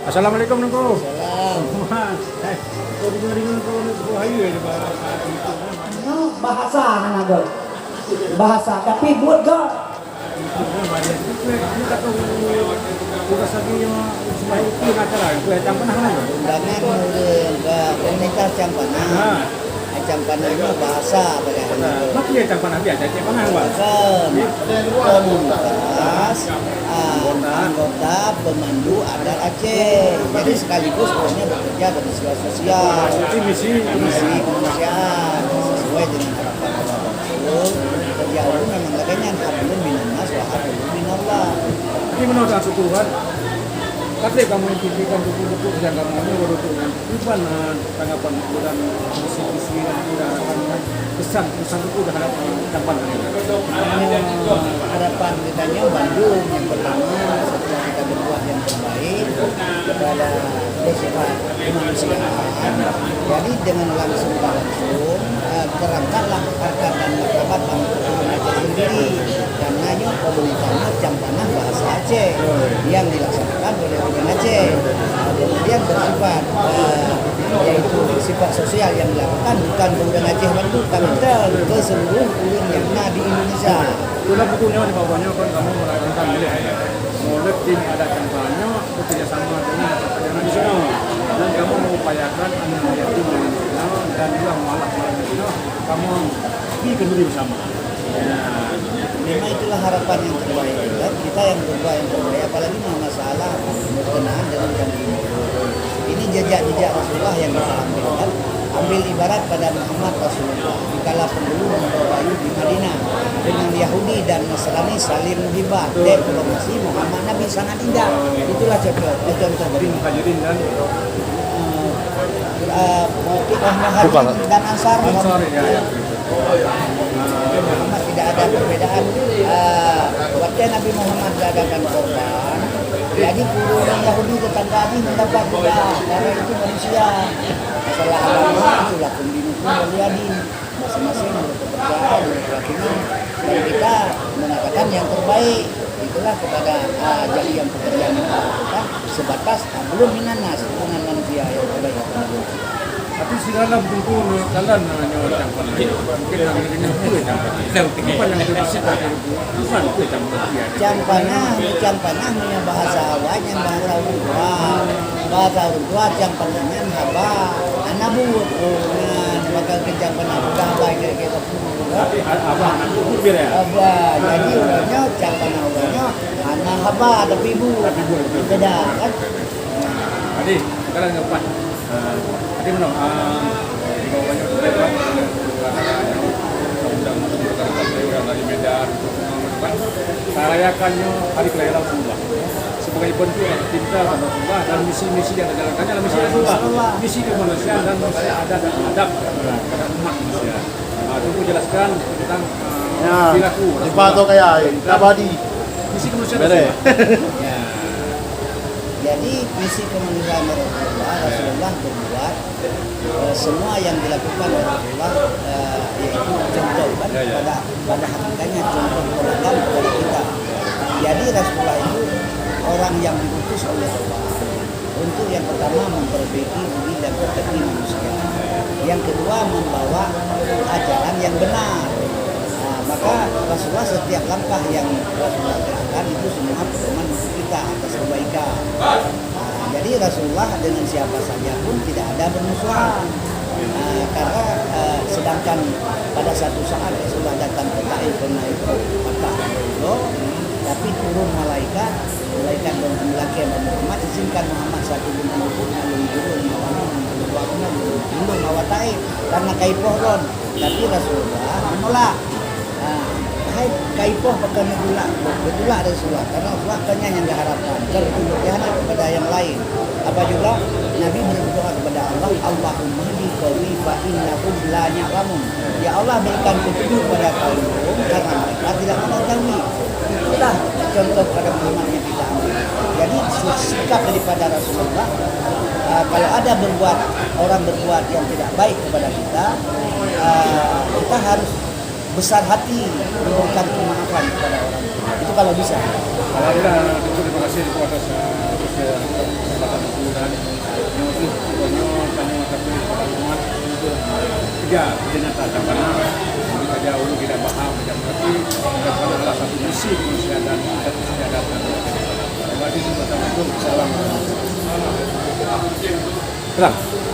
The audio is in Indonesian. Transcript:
Assalamualaikum Nungku. Salam. Mas, kau dengar Nungku hayu ya Bahasa kan ada. Bahasa tapi buat gak. Tugas lagi yang supaya itu acara itu yang pernah mana? Undangan ke komunitas Campanang. Campanang itu bahasa bagaimana? Mak dia yang pernah biasa yang pernah Pak. Komunitas anggota pemandu adat Aceh. Jadi sekaligus pokoknya bekerja dari sosial. Itu misi kemanusiaan sesuai dengan harapan Allah Rasul. Sejauh memang laganya hablum minannas wa hablum minallah. Tapi menurut aku Tuhan, katanya kamu yang pikirkan buku-buku yang kamu ini baru tuh gimana tanggapan itu dan misi-misi dan udah pesan itu udah harapan Harapan kitanya Bandung yang pertama setelah kita berbuat yang terbaik kepada bersifat kemanusiaan. Jadi dengan langsung terangkatlah harkat dan martabat Bangsa Aceh sendiri karena komunitasnya Campanang bahasa Aceh yang dilaksanakan oleh orang Aceh. Kemudian bersifat yaitu sifat sosial yang dilakukan bukan bukan Aceh Bandung tapi ke seluruh ulun yang ada di Indonesia. Sudah bukunya di bawahnya kan kamu melakukan milik Maulid ini ada contohnya bekerja sama dengan masyarakat nasional dan kamu mengupayakan anak yatim nasional dan juga mualaf nasional kamu peduli bersama. Memang itulah harapan yang terbaik kita yang berbuat yang terbaik apalagi masalah berkenaan dengan janji ini jejak-jejak Rasulullah yang kita ambil ibarat pada Muhammad Rasulullah dikala penduduk membawayu di Madinah dengan Yahudi dan Nasrani saling menghibah diplomasi Muhammad Nabi sangat indah. Itulah contoh Jadi muhajirin dan Muhajirin dan Ansar ya. Muhammad tidak ada perbedaan. Waktu Nabi Muhammad mengadakan korban, jadi orang Yahudi tetangga ini mendapat juga karena itu manusia. Masalah agama itulah pembinukum waliadin masing-masing berpekerjaan berkeyakinan dan kita mengatakan yang terbaik itulah kepada jadi yang pekerjaan yang kita sebatas belum minanas dengan manusia yang terbaik. Tapi segala buku jalan namanya yang paling mungkin yang dengan kue bukan yang bersifat bukan kue Campanang punya bahasa awal yang bahasa orang tua Campanangnya haba anabut maka ke Campanang udah baik kayak gitu apa beda ya jadi orangnya Campanang orangnya anak haba tapi ibu beda kan. Tadi sekarang ngepas tadi menang di bawahnya dari Medan saya rayakannya hari kelahiran Rasulullah sebagai bentuk cinta pada Rasulullah dan misi-misi yang dijalankannya adalah misi Rasulullah, misi kemanusiaan dan misi adat dan adab pada umat manusia. Tunggu jelaskan tentang perilaku Rasulullah kayak abadi misi kemanusiaan Rasulullah. Jadi misi kemanusiaan Rasulullah berbuat semua yang dilakukan oleh Rasulullah yaitu contoh kan pada hakikatnya contoh teladan kepada kita. Jadi Rasulullah itu orang yang diutus oleh Allah untuk yang pertama memperbaiki budi dan pekerti manusia. Yang kedua membawa ajaran yang benar. Maka Rasulullah setiap langkah yang Rasulullah gerakan itu semua pedoman untuk kita atas kebaikan. Jadi Rasulullah dengan siapa saja pun tidak ada bermusuhan. Karena sedangkan pada satu saat Rasulullah datang ke Taif pernah itu maka tapi turun malaikat dan laki yang Muhammad izinkan Muhammad satu bulan pun lalu turun mawa Taif karena kaipohron tapi Rasulullah menolak. Kaipoh pakai betul Rasulullah karena Rasulullah hanya yang diharapkan terutama kepada yang lain. Apa juga Nabi berdoa kepada Allah, Allahumma hdi qaumi fa innahum la ya'lamun. Ya Allah berikan petunjuk kepada kaum karena mereka tidak mengetahui. Itulah contoh pada Muhammad yang kita ambil. Jadi sikap daripada Rasulullah kalau ada orang berbuat yang tidak baik kepada kita, kita harus besar hati memberikan kemaafan kepada orang itu kalau bisa. Alhamdulillah, terima kasih atas kesempatan Ya, dia nyatakan karena kita jauh tidak paham, tidak mengerti, dan karena salah satu misi kemanusiaan dan istiadat. Terima kasih. Assalamualaikum. Salam.